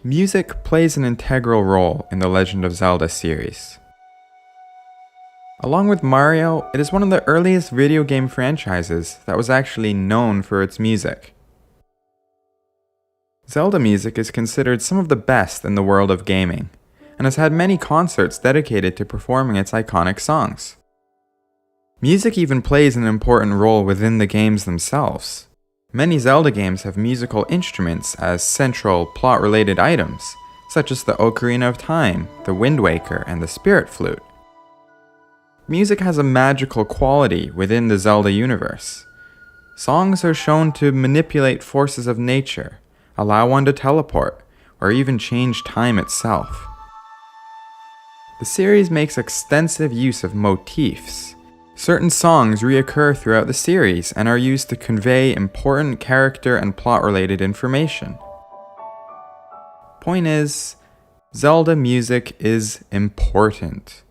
Music plays an integral role in the Legend of Zelda series. Along with Mario, it is one of the earliest video game franchises that was actually known for its music. Zelda music is considered some of the best in the world of gaming, and has had many concerts dedicated to performing its iconic songs. Music even plays an important role within the games themselves. Many Zelda games have musical instruments as central, plot-related items, such as the Ocarina of Time, the Wind Waker, and the Spirit Flute. Music has a magical quality within the Zelda universe. Songs are shown to manipulate forces of nature, allow one to teleport, or even change time itself. The series makes extensive use of motifs. Certain songs reoccur throughout the series and are used to convey important character and plot-related information. Point is, Zelda music is important.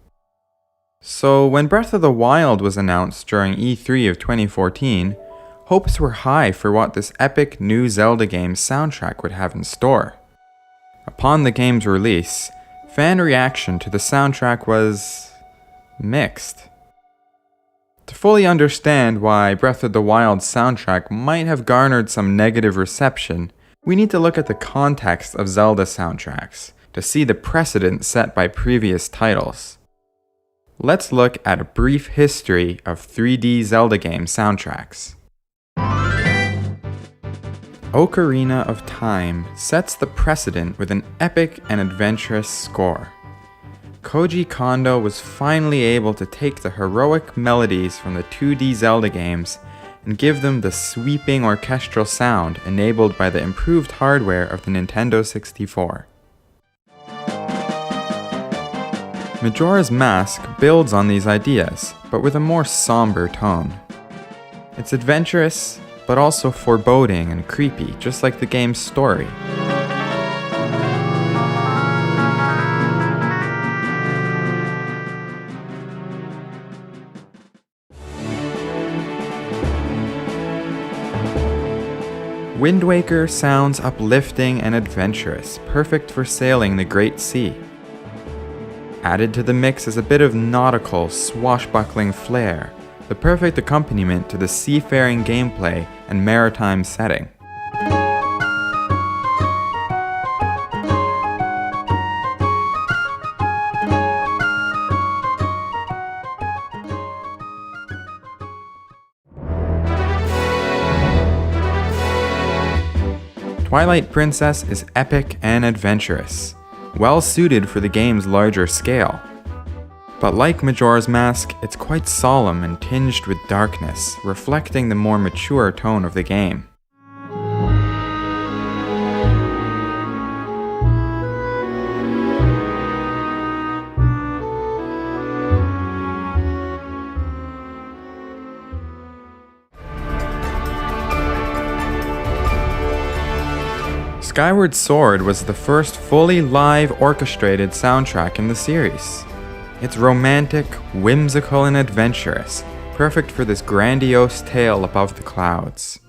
So when Breath of the Wild was announced during E3 of 2014, hopes were high for what this epic new Zelda game's soundtrack would have in store. Upon the game's release, fan reaction to the soundtrack was mixed. To fully understand why Breath of the Wild's soundtrack might have garnered some negative reception, we need to look at the context of Zelda soundtracks to see the precedent set by previous titles. Let's look at a brief history of 3D Zelda game soundtracks. Ocarina of Time sets the precedent with an epic and adventurous score. Koji Kondo was finally able to take the heroic melodies from the 2D Zelda games and give them the sweeping orchestral sound enabled by the improved hardware of the Nintendo 64. Majora's Mask builds on these ideas, but with a more somber tone. It's adventurous, but also foreboding and creepy, just like the game's story. Wind Waker sounds uplifting and adventurous, perfect for sailing the Great Sea. Added to the mix is a bit of nautical, swashbuckling flair, the perfect accompaniment to the seafaring gameplay and maritime setting. Twilight Princess is epic and adventurous, well suited for the game's larger scale. But like Majora's Mask, it's quite solemn and tinged with darkness, reflecting the more mature tone of the game. Skyward Sword was the first fully live orchestrated soundtrack in the series. It's romantic, whimsical, and adventurous, perfect for this grandiose tale above the clouds.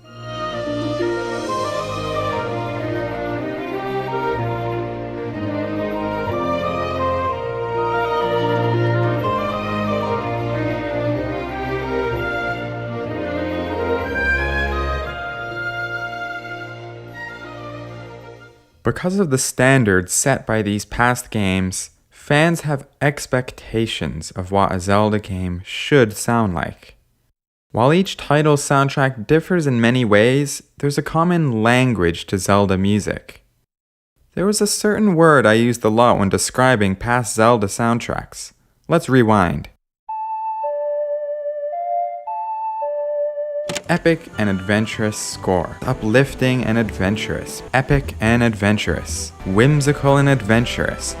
Because of the standards set by these past games, fans have expectations of what a Zelda game should sound like. While each title's soundtrack differs in many ways, there's a common language to Zelda music. There was a certain word I used a lot when describing past Zelda soundtracks. Let's rewind. Epic and adventurous score. Uplifting and adventurous. Epic and adventurous. Whimsical and adventurous.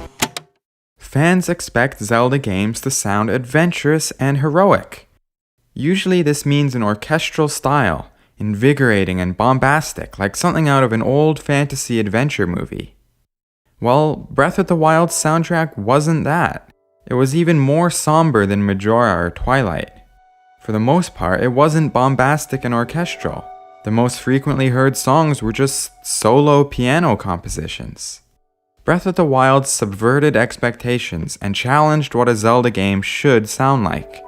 Fans expect Zelda games to sound adventurous and heroic. Usually this means an orchestral style, invigorating and bombastic, like something out of an old fantasy adventure movie. Well, Breath of the Wild's soundtrack wasn't that. It was even more somber than Majora or Twilight. For the most part, it wasn't bombastic and orchestral. The most frequently heard songs were just solo piano compositions. Breath of the Wild subverted expectations and challenged what a Zelda game should sound like.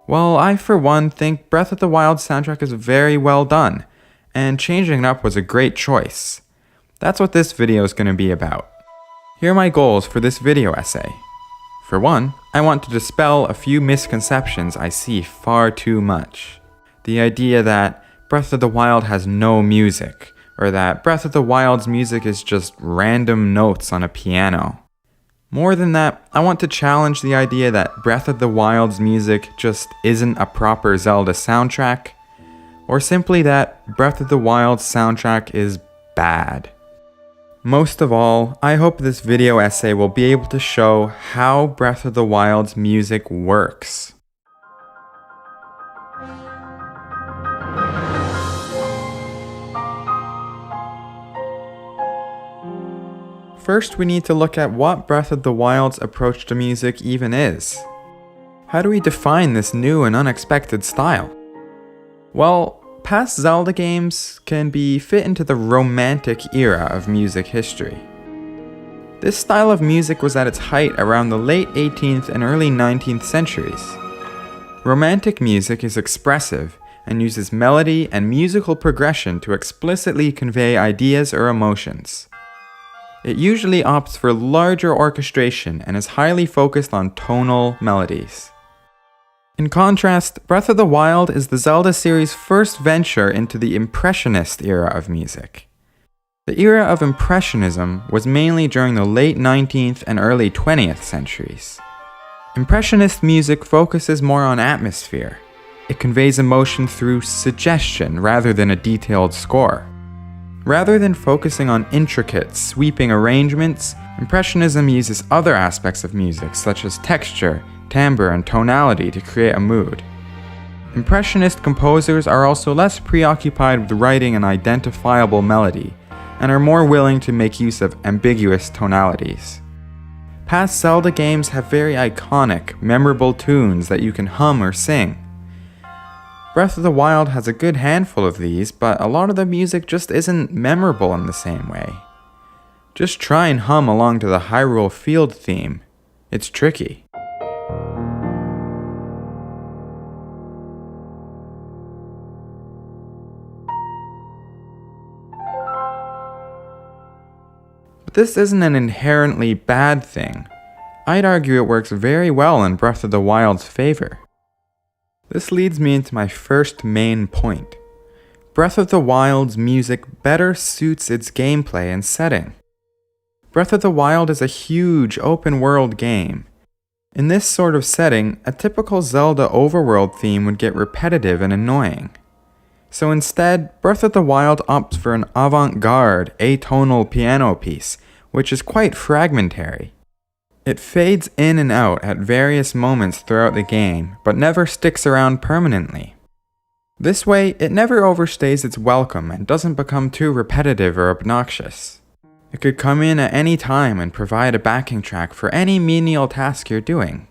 Well, I for one think Breath of the Wild's soundtrack is very well done, and changing it up was a great choice. That's what this video is going to be about. Here are my goals for this video essay. For one, I want to dispel a few misconceptions I see far too much. The idea that Breath of the Wild has no music, or that Breath of the Wild's music is just random notes on a piano. More than that, I want to challenge the idea that Breath of the Wild's music just isn't a proper Zelda soundtrack, or simply that Breath of the Wild's soundtrack is bad. Most of all, I hope this video essay will be able to show how Breath of the Wild's music works. First, we need to look at what Breath of the Wild's approach to music even is. How do we define this new and unexpected style? Well, past Zelda games can be fit into the Romantic era of music history. This style of music was at its height around the late 18th and early 19th centuries. Romantic music is expressive and uses melody and musical progression to explicitly convey ideas or emotions. It usually opts for larger orchestration and is highly focused on tonal melodies. In contrast, Breath of the Wild is the Zelda series' first venture into the Impressionist era of music. The era of Impressionism was mainly during the late 19th and early 20th centuries. Impressionist music focuses more on atmosphere. It conveys emotion through suggestion rather than a detailed score. Rather than focusing on intricate, sweeping arrangements, Impressionism uses other aspects of music such as texture, timbre, and tonality to create a mood. Impressionist composers are also less preoccupied with writing an identifiable melody, and are more willing to make use of ambiguous tonalities. Past Zelda games have very iconic, memorable tunes that you can hum or sing. Breath of the Wild has a good handful of these, but a lot of the music just isn't memorable in the same way. Just try and hum along to the Hyrule field theme. It's tricky. But this isn't an inherently bad thing. I'd argue it works very well in Breath of the Wild's favor. This leads me into my first main point. Breath of the Wild's music better suits its gameplay and setting. Breath of the Wild is a huge open-world game. In this sort of setting, a typical Zelda overworld theme would get repetitive and annoying. So instead, Breath of the Wild opts for an avant-garde, atonal piano piece, which is quite fragmentary. It fades in and out at various moments throughout the game, but never sticks around permanently. This way, it never overstays its welcome and doesn't become too repetitive or obnoxious. It could come in at any time and provide a backing track for any menial task you're doing.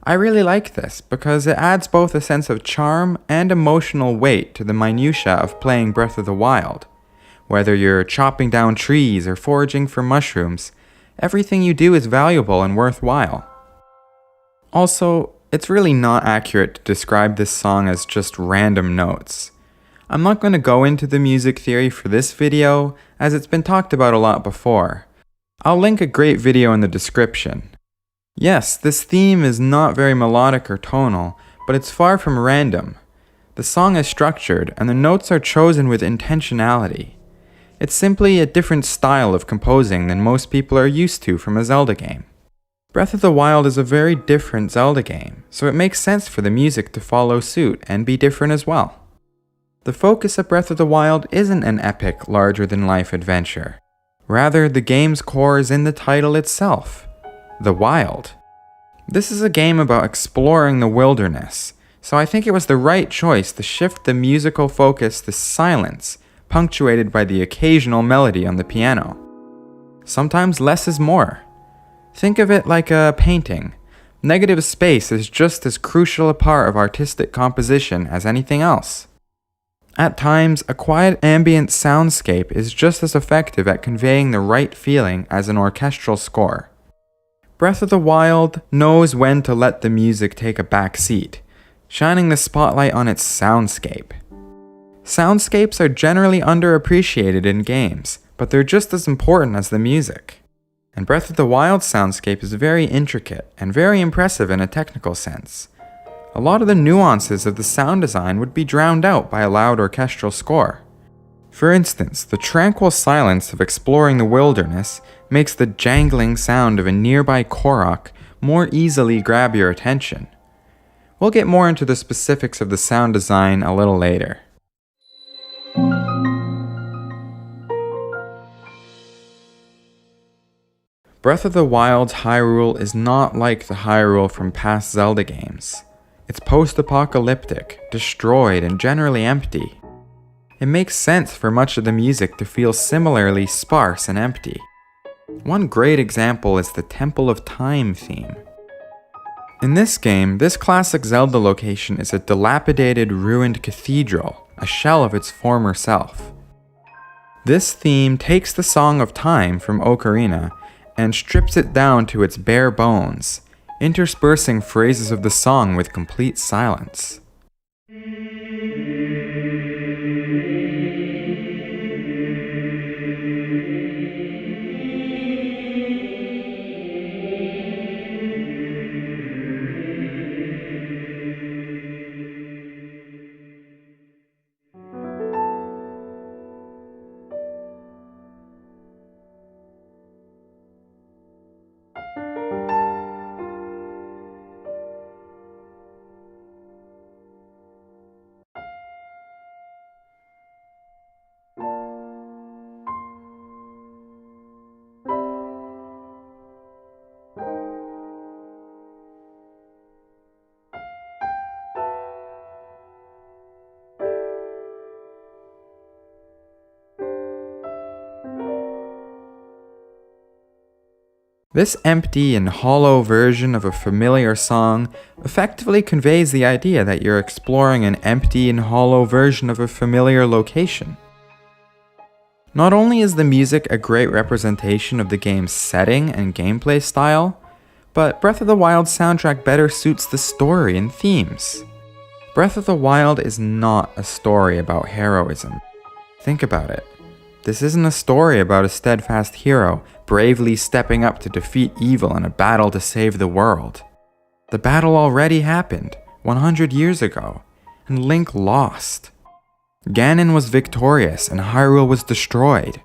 I really like this because it adds both a sense of charm and emotional weight to the minutiae of playing Breath of the Wild. Whether you're chopping down trees or foraging for mushrooms, everything you do is valuable and worthwhile. Also, it's really not accurate to describe this song as just random notes. I'm not going to go into the music theory for this video, as it's been talked about a lot before. I'll link a great video in the description. Yes, this theme is not very melodic or tonal, but it's far from random. The song is structured, and the notes are chosen with intentionality. It's simply a different style of composing than most people are used to from a Zelda game. Breath of the Wild is a very different Zelda game, so it makes sense for the music to follow suit and be different as well. The focus of Breath of the Wild isn't an epic, larger-than-life adventure. Rather, the game's core is in the title itself, the Wild. This is a game about exploring the wilderness, so I think it was the right choice to shift the musical focus to silence, punctuated by the occasional melody on the piano. Sometimes less is more. Think of it like a painting. Negative space is just as crucial a part of artistic composition as anything else. At times, a quiet ambient soundscape is just as effective at conveying the right feeling as an orchestral score. Breath of the Wild knows when to let the music take a back seat, shining the spotlight on its soundscape. Soundscapes are generally underappreciated in games, but they're just as important as the music. And Breath of the Wild soundscape is very intricate and very impressive in a technical sense. A lot of the nuances of the sound design would be drowned out by a loud orchestral score. For instance, the tranquil silence of exploring the wilderness makes the jangling sound of a nearby Korok more easily grab your attention. We'll get more into the specifics of the sound design a little later. Breath of the Wild's Hyrule is not like the Hyrule from past Zelda games. It's post-apocalyptic, destroyed, and generally empty. It makes sense for much of the music to feel similarly sparse and empty. One great example is the Temple of Time theme. In this game, this classic Zelda location is a dilapidated, ruined cathedral, a shell of its former self. This theme takes the Song of Time from Ocarina and strips it down to its bare bones, interspersing phrases of the song with complete silence. This empty and hollow version of a familiar song effectively conveys the idea that you're exploring an empty and hollow version of a familiar location. Not only is the music a great representation of the game's setting and gameplay style, but Breath of the Wild's soundtrack better suits the story and themes. Breath of the Wild is not a story about heroism. Think about it. This isn't a story about a steadfast hero bravely stepping up to defeat evil in a battle to save the world. The battle already happened 100 years ago, and Link lost. Ganon was victorious and Hyrule was destroyed.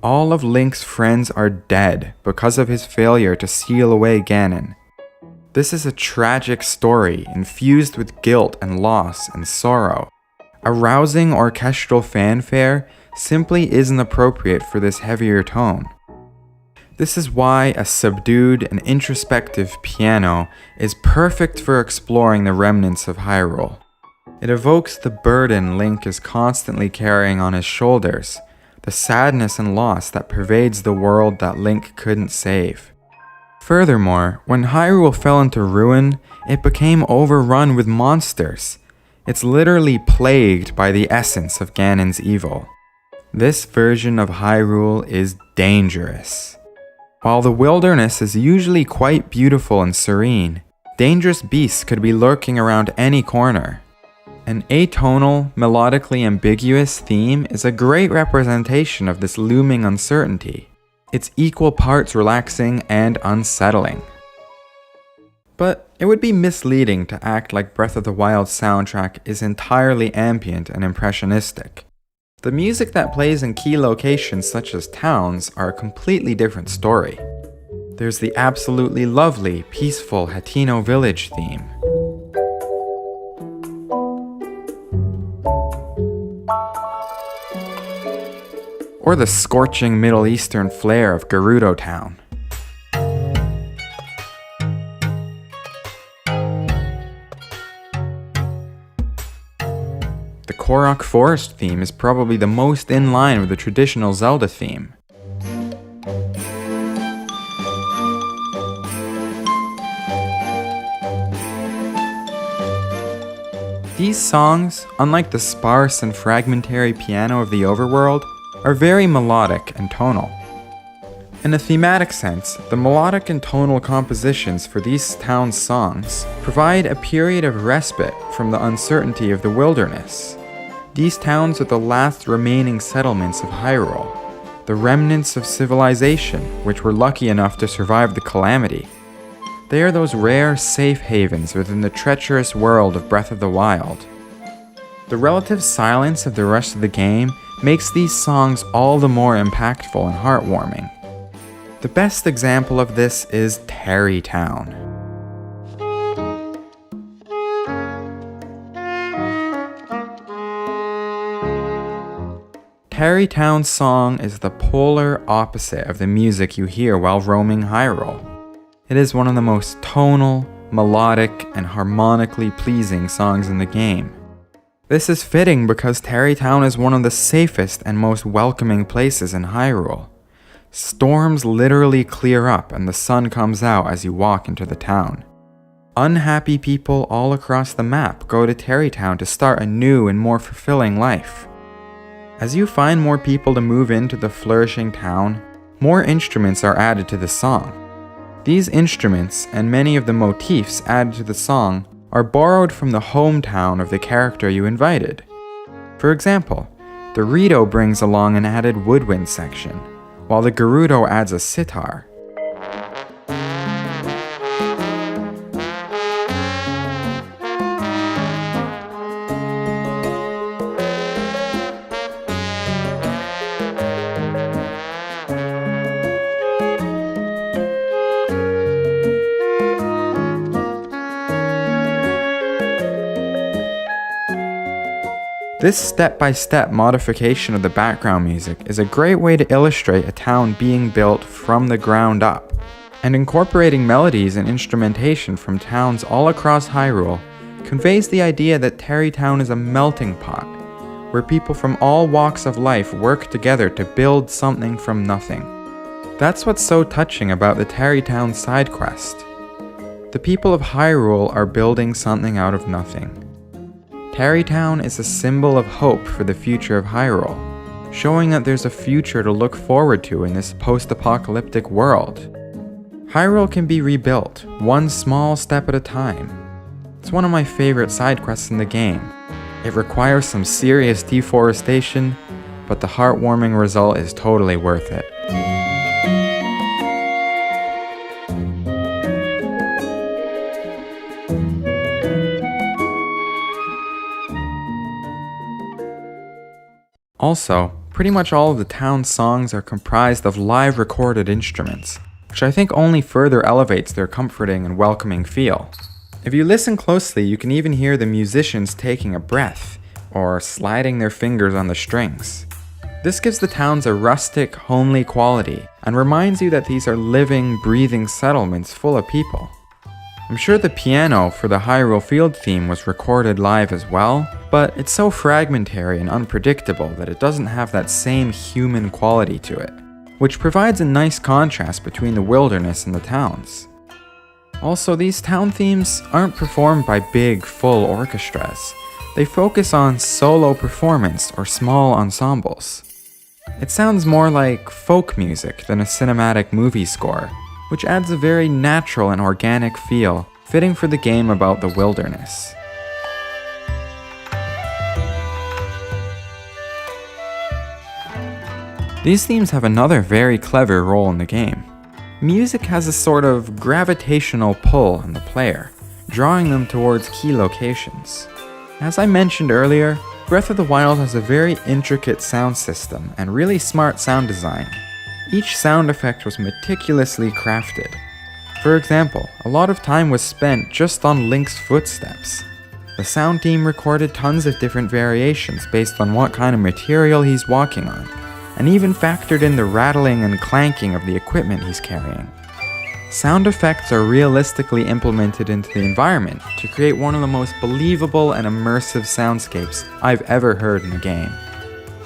All of Link's friends are dead because of his failure to seal away Ganon. This is a tragic story infused with guilt and loss and sorrow. A rousing orchestral fanfare simply isn't appropriate for this heavier tone. This is why a subdued and introspective piano is perfect for exploring the remnants of Hyrule. It evokes the burden Link is constantly carrying on his shoulders, the sadness and loss that pervades the world that Link couldn't save. Furthermore, when Hyrule fell into ruin, it became overrun with monsters. It's literally plagued by the essence of Ganon's evil. This version of Hyrule is dangerous. While the wilderness is usually quite beautiful and serene, dangerous beasts could be lurking around any corner. An atonal, melodically ambiguous theme is a great representation of this looming uncertainty. It's equal parts relaxing and unsettling. But it would be misleading to act like Breath of the Wild's soundtrack is entirely ambient and impressionistic. The music that plays in key locations such as towns are a completely different story. There's the absolutely lovely, peaceful Hateno village theme. Or the scorching Middle Eastern flair of Gerudo Town. The Korok Forest theme is probably the most in line with the traditional Zelda theme. These songs, unlike the sparse and fragmentary piano of the overworld, are very melodic and tonal. In a thematic sense, the melodic and tonal compositions for these towns' songs provide a period of respite from the uncertainty of the wilderness. These towns are the last remaining settlements of Hyrule, the remnants of civilization which were lucky enough to survive the calamity. They are those rare safe havens within the treacherous world of Breath of the Wild. The relative silence of the rest of the game makes these songs all the more impactful and heartwarming. The best example of this is Tarrey Town. Tarrey Town's song is the polar opposite of the music you hear while roaming Hyrule. It is one of the most tonal, melodic, and harmonically pleasing songs in the game. This is fitting because Tarrey Town is one of the safest and most welcoming places in Hyrule. Storms literally clear up and the sun comes out as you walk into the town. Unhappy people all across the map go to Tarrey Town to start a new and more fulfilling life. As you find more people to move into the flourishing town, more instruments are added to the song. These instruments, and many of the motifs added to the song, are borrowed from the hometown of the character you invited. For example, the Rito brings along an added woodwind section, while the Gerudo adds a sitar. This step-by-step modification of the background music is a great way to illustrate a town being built from the ground up, and incorporating melodies and instrumentation from towns all across Hyrule conveys the idea that Tarrey Town is a melting pot, where people from all walks of life work together to build something from nothing. That's what's so touching about the Tarrey Town side quest. The people of Hyrule are building something out of nothing. Tarrey Town is a symbol of hope for the future of Hyrule, showing that there's a future to look forward to in this post-apocalyptic world. Hyrule can be rebuilt, one small step at a time. It's one of my favorite side quests in the game. It requires some serious deforestation, but the heartwarming result is totally worth it. Also, pretty much all of the town's songs are comprised of live recorded instruments, which I think only further elevates their comforting and welcoming feel. If you listen closely, you can even hear the musicians taking a breath, or sliding their fingers on the strings. This gives the towns a rustic, homely quality, and reminds you that these are living, breathing settlements full of people. I'm sure the piano for the Hyrule Field theme was recorded live as well, but it's so fragmentary and unpredictable that it doesn't have that same human quality to it, which provides a nice contrast between the wilderness and the towns. Also, these town themes aren't performed by big, full orchestras. They focus on solo performance or small ensembles. It sounds more like folk music than a cinematic movie score, which adds a very natural and organic feel, fitting for the game about the wilderness. These themes have another very clever role in the game. Music has a sort of gravitational pull on the player, drawing them towards key locations. As I mentioned earlier, Breath of the Wild has a very intricate sound system and really smart sound design. Each sound effect was meticulously crafted. For example, a lot of time was spent just on Link's footsteps. The sound team recorded tons of different variations based on what kind of material he's walking on, and even factored in the rattling and clanking of the equipment he's carrying. Sound effects are realistically implemented into the environment to create one of the most believable and immersive soundscapes I've ever heard in a game.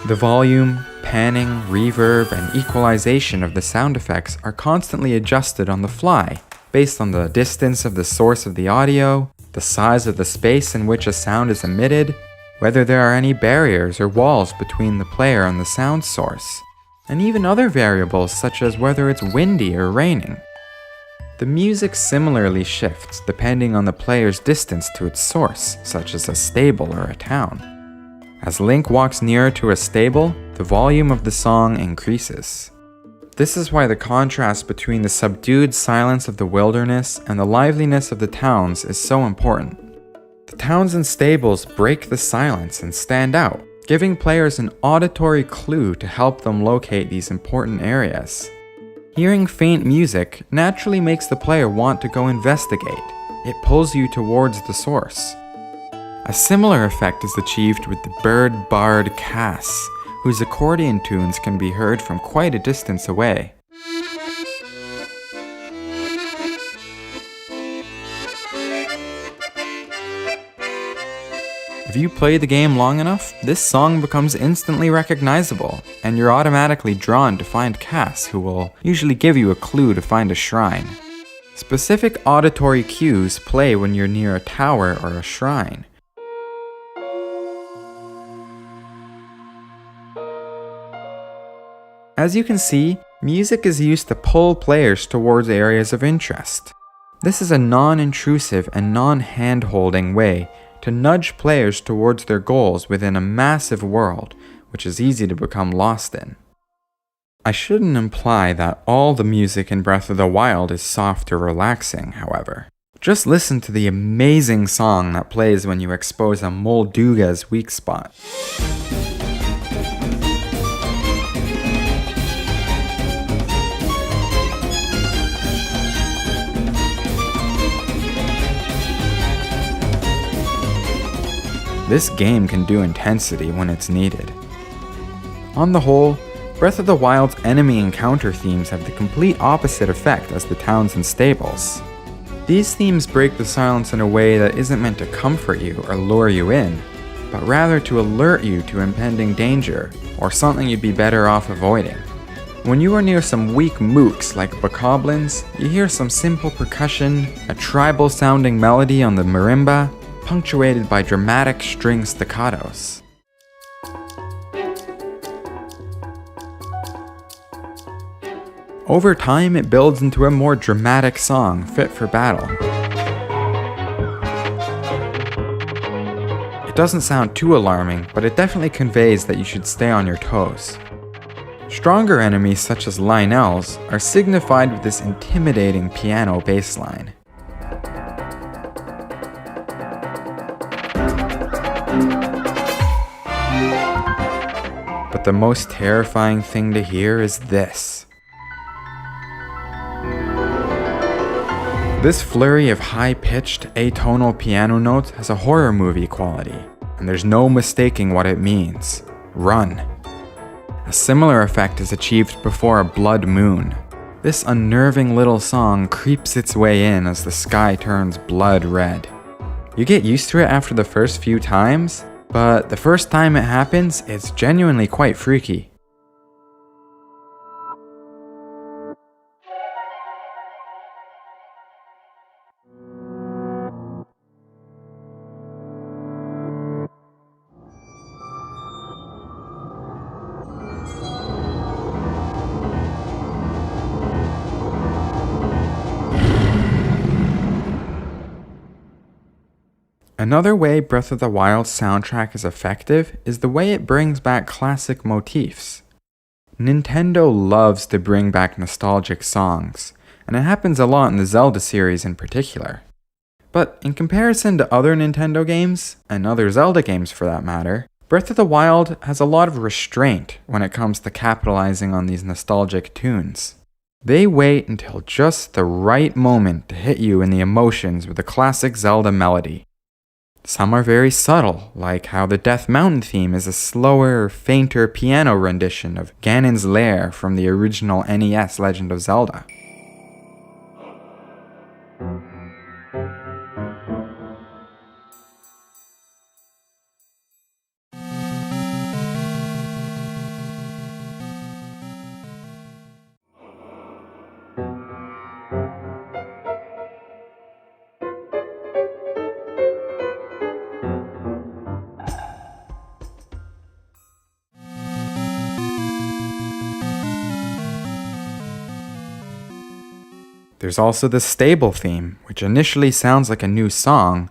The volume, panning, reverb, and equalization of the sound effects are constantly adjusted on the fly, based on the distance of the source of the audio, the size of the space in which a sound is emitted, whether there are any barriers or walls between the player and the sound source, and even other variables such as whether it's windy or raining. The music similarly shifts depending on the player's distance to its source, such as a stable or a town. As Link walks nearer to a stable, the volume of the song increases. This is why the contrast between the subdued silence of the wilderness and the liveliness of the towns is so important. The towns and stables break the silence and stand out, giving players an auditory clue to help them locate these important areas. Hearing faint music naturally makes the player want to go investigate. It pulls you towards the source. A similar effect is achieved with the bird bard Cass, whose accordion tunes can be heard from quite a distance away. If you play the game long enough, this song becomes instantly recognizable, and you're automatically drawn to find Cass, who will usually give you a clue to find a shrine. Specific auditory cues play when you're near a tower or a shrine. As you can see, music is used to pull players towards areas of interest. This is a non-intrusive and non-hand-holding way to nudge players towards their goals within a massive world, which is easy to become lost in. I shouldn't imply that all the music in Breath of the Wild is soft or relaxing, however. Just listen to the amazing song that plays when you expose a Molduga's weak spot. This game can do intensity when it's needed. On the whole, Breath of the Wild's enemy encounter themes have the complete opposite effect as the towns and stables. These themes break the silence in a way that isn't meant to comfort you or lure you in, but rather to alert you to impending danger or something you'd be better off avoiding. When you are near some weak mooks like bokoblins, you hear some simple percussion, a tribal-sounding melody on the marimba, punctuated by dramatic string staccatos. Over time, it builds into a more dramatic song fit for battle. It doesn't sound too alarming, but it definitely conveys that you should stay on your toes. Stronger enemies such as Lynels are signified with this intimidating piano bass line. But the most terrifying thing to hear is this. This flurry of high-pitched, atonal piano notes has a horror movie quality, and there's no mistaking what it means. Run. A similar effect is achieved before a blood moon. This unnerving little song creeps its way in as the sky turns blood red. You get used to it after the first few times, but the first time it happens, it's genuinely quite freaky. Another way Breath of the Wild's soundtrack is effective is the way it brings back classic motifs. Nintendo loves to bring back nostalgic songs, and it happens a lot in the Zelda series in particular. But in comparison to other Nintendo games, and other Zelda games for that matter, Breath of the Wild has a lot of restraint when it comes to capitalizing on these nostalgic tunes. They wait until just the right moment to hit you in the emotions with a classic Zelda melody. Some are very subtle, like how the Death Mountain theme is a slower, fainter piano rendition of Ganon's Lair from the original NES Legend of Zelda. There's also the stable theme, which initially sounds like a new song,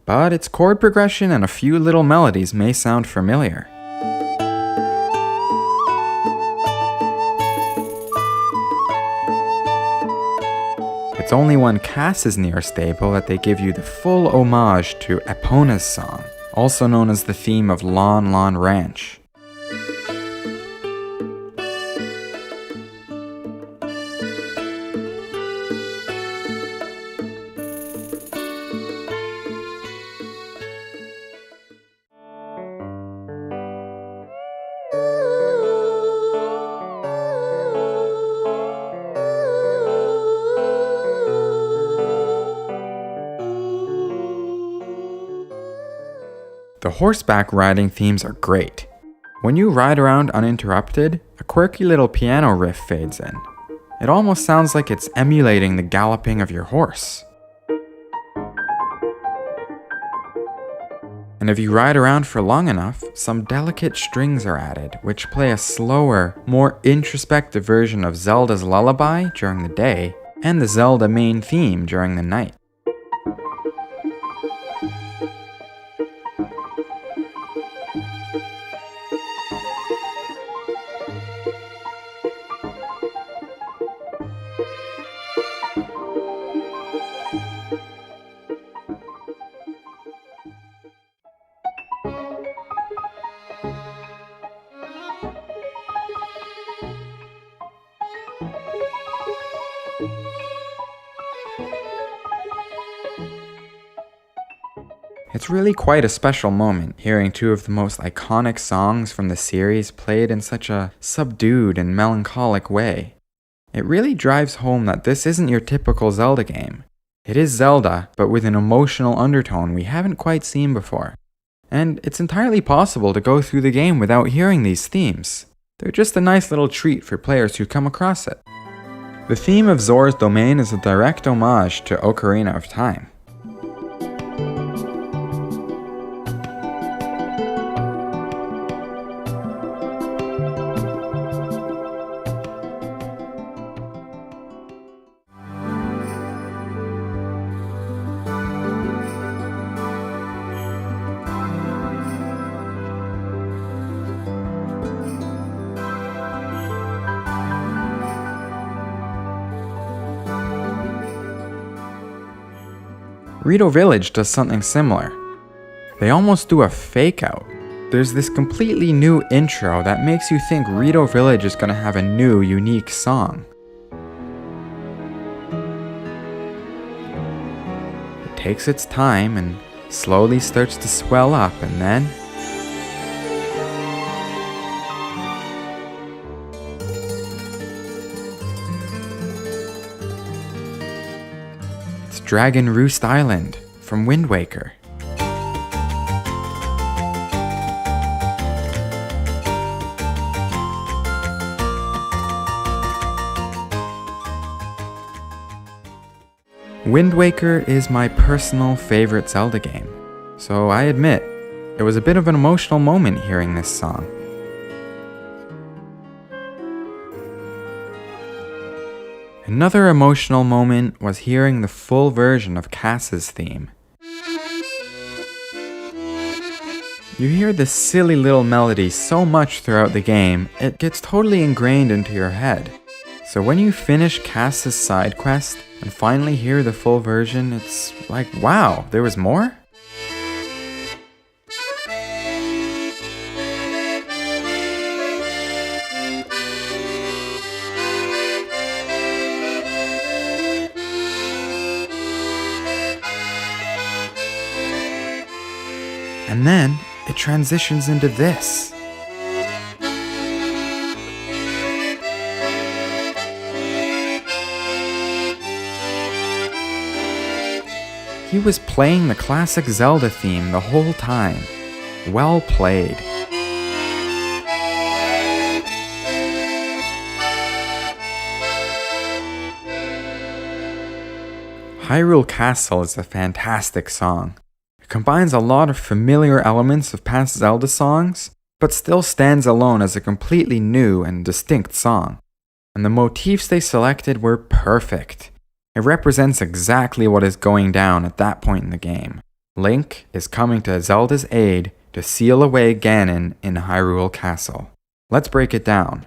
but its chord progression and a few little melodies may sound familiar. It's only when Cass is near stable that they give you the full homage to Epona's song, also known as the theme of Lon Lon Ranch. The horseback riding themes are great. When you ride around uninterrupted, a quirky little piano riff fades in. It almost sounds like it's emulating the galloping of your horse. And if you ride around for long enough, some delicate strings are added, which play a slower, more introspective version of Zelda's lullaby during the day, and the Zelda main theme during the night. It's really quite a special moment hearing two of the most iconic songs from the series played in such a subdued and melancholic way. It really drives home that this isn't your typical Zelda game. It is Zelda, but with an emotional undertone we haven't quite seen before. And it's entirely possible to go through the game without hearing these themes. They're just a nice little treat for players who come across it. The theme of Zora's Domain is a direct homage to Ocarina of Time. Rito Village does something similar. They almost do a fake out. There's this completely new intro that makes you think Rito Village is going to have a new, unique song. It takes its time and slowly starts to swell up, and then Dragon Roost Island from Wind Waker. Wind Waker is my personal favorite Zelda game, so I admit, it was a bit of an emotional moment hearing this song. Another emotional moment was hearing the full version of Cass's theme. You hear this silly little melody so much throughout the game, it gets totally ingrained into your head. So when you finish Cass's side quest and finally hear the full version, it's like, wow, there was more? And then it transitions into this. He was playing the classic Zelda theme the whole time. Well played. Hyrule Castle is a fantastic song. It combines a lot of familiar elements of past Zelda songs, but still stands alone as a completely new and distinct song. And the motifs they selected were perfect. It represents exactly what is going down at that point in the game. Link is coming to Zelda's aid to seal away Ganon in Hyrule Castle. Let's break it down.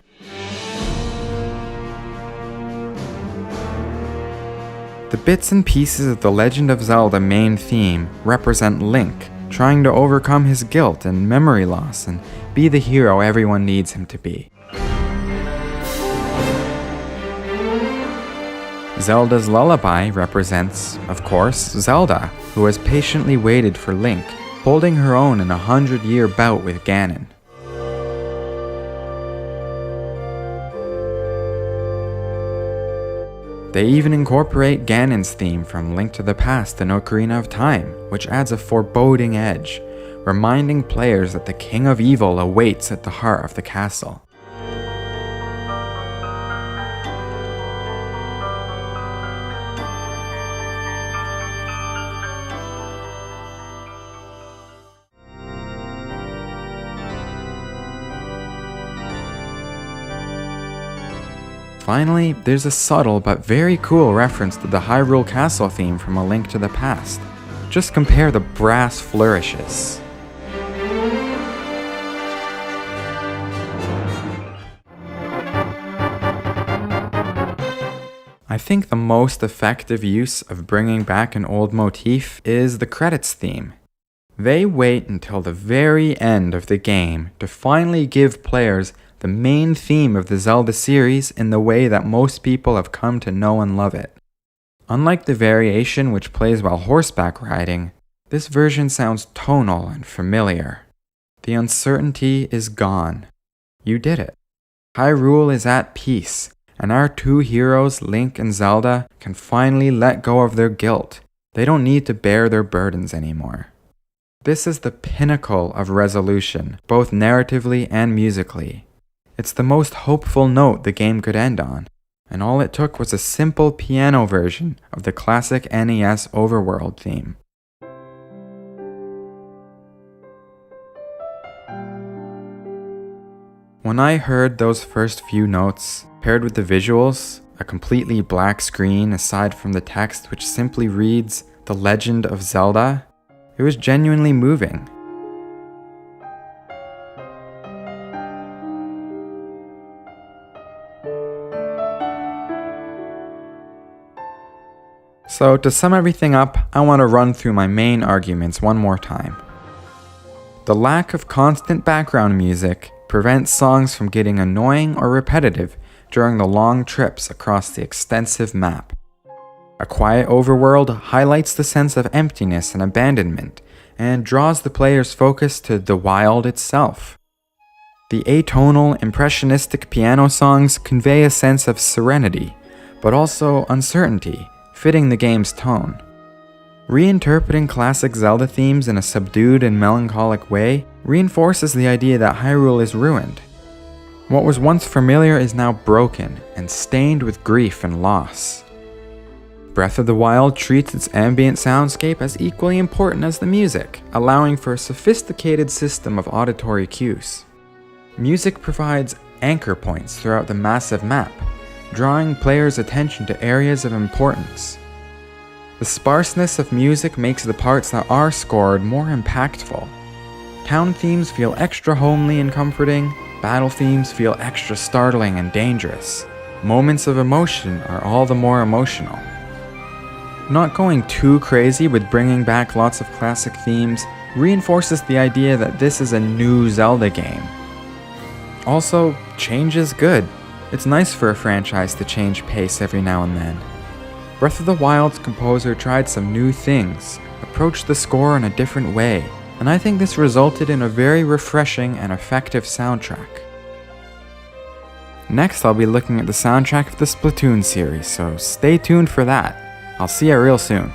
The bits and pieces of the Legend of Zelda main theme represent Link trying to overcome his guilt and memory loss and be the hero everyone needs him to be. Zelda's lullaby represents, of course, Zelda, who has patiently waited for Link, holding her own in a 100-year bout with Ganon. They even incorporate Ganon's theme from Link to the Past and Ocarina of Time, which adds a foreboding edge, reminding players that the King of Evil awaits at the heart of the castle. Finally, there's a subtle but very cool reference to the Hyrule Castle theme from A Link to the Past. Just compare the brass flourishes. I think the most effective use of bringing back an old motif is the credits theme. They wait until the very end of the game to finally give players the main theme of the Zelda series in the way that most people have come to know and love it. Unlike the variation which plays while horseback riding, this version sounds tonal and familiar. The uncertainty is gone. You did it. Hyrule is at peace, and our two heroes, Link and Zelda, can finally let go of their guilt. They don't need to bear their burdens anymore. This is the pinnacle of resolution, both narratively and musically. It's the most hopeful note the game could end on, and all it took was a simple piano version of the classic NES overworld theme. When I heard those first few notes, paired with the visuals, a completely black screen aside from the text which simply reads, "The Legend of Zelda," it was genuinely moving. So to sum everything up, I want to run through my main arguments one more time. The lack of constant background music prevents songs from getting annoying or repetitive during the long trips across the extensive map. A quiet overworld highlights the sense of emptiness and abandonment, and draws the player's focus to the wild itself. The atonal, impressionistic piano songs convey a sense of serenity, but also uncertainty, fitting the game's tone. Reinterpreting classic Zelda themes in a subdued and melancholic way reinforces the idea that Hyrule is ruined. What was once familiar is now broken and stained with grief and loss. Breath of the Wild treats its ambient soundscape as equally important as the music, allowing for a sophisticated system of auditory cues. Music provides anchor points throughout the massive map, drawing players' attention to areas of importance. The sparseness of music makes the parts that are scored more impactful. Town themes feel extra homely and comforting, battle themes feel extra startling and dangerous. Moments of emotion are all the more emotional. Not going too crazy with bringing back lots of classic themes reinforces the idea that this is a new Zelda game. Also, change is good. It's nice for a franchise to change pace every now and then. Breath of the Wild's composer tried some new things, approached the score in a different way, and I think this resulted in a very refreshing and effective soundtrack. Next, I'll be looking at the soundtrack of the Splatoon series, so stay tuned for that. I'll see you real soon.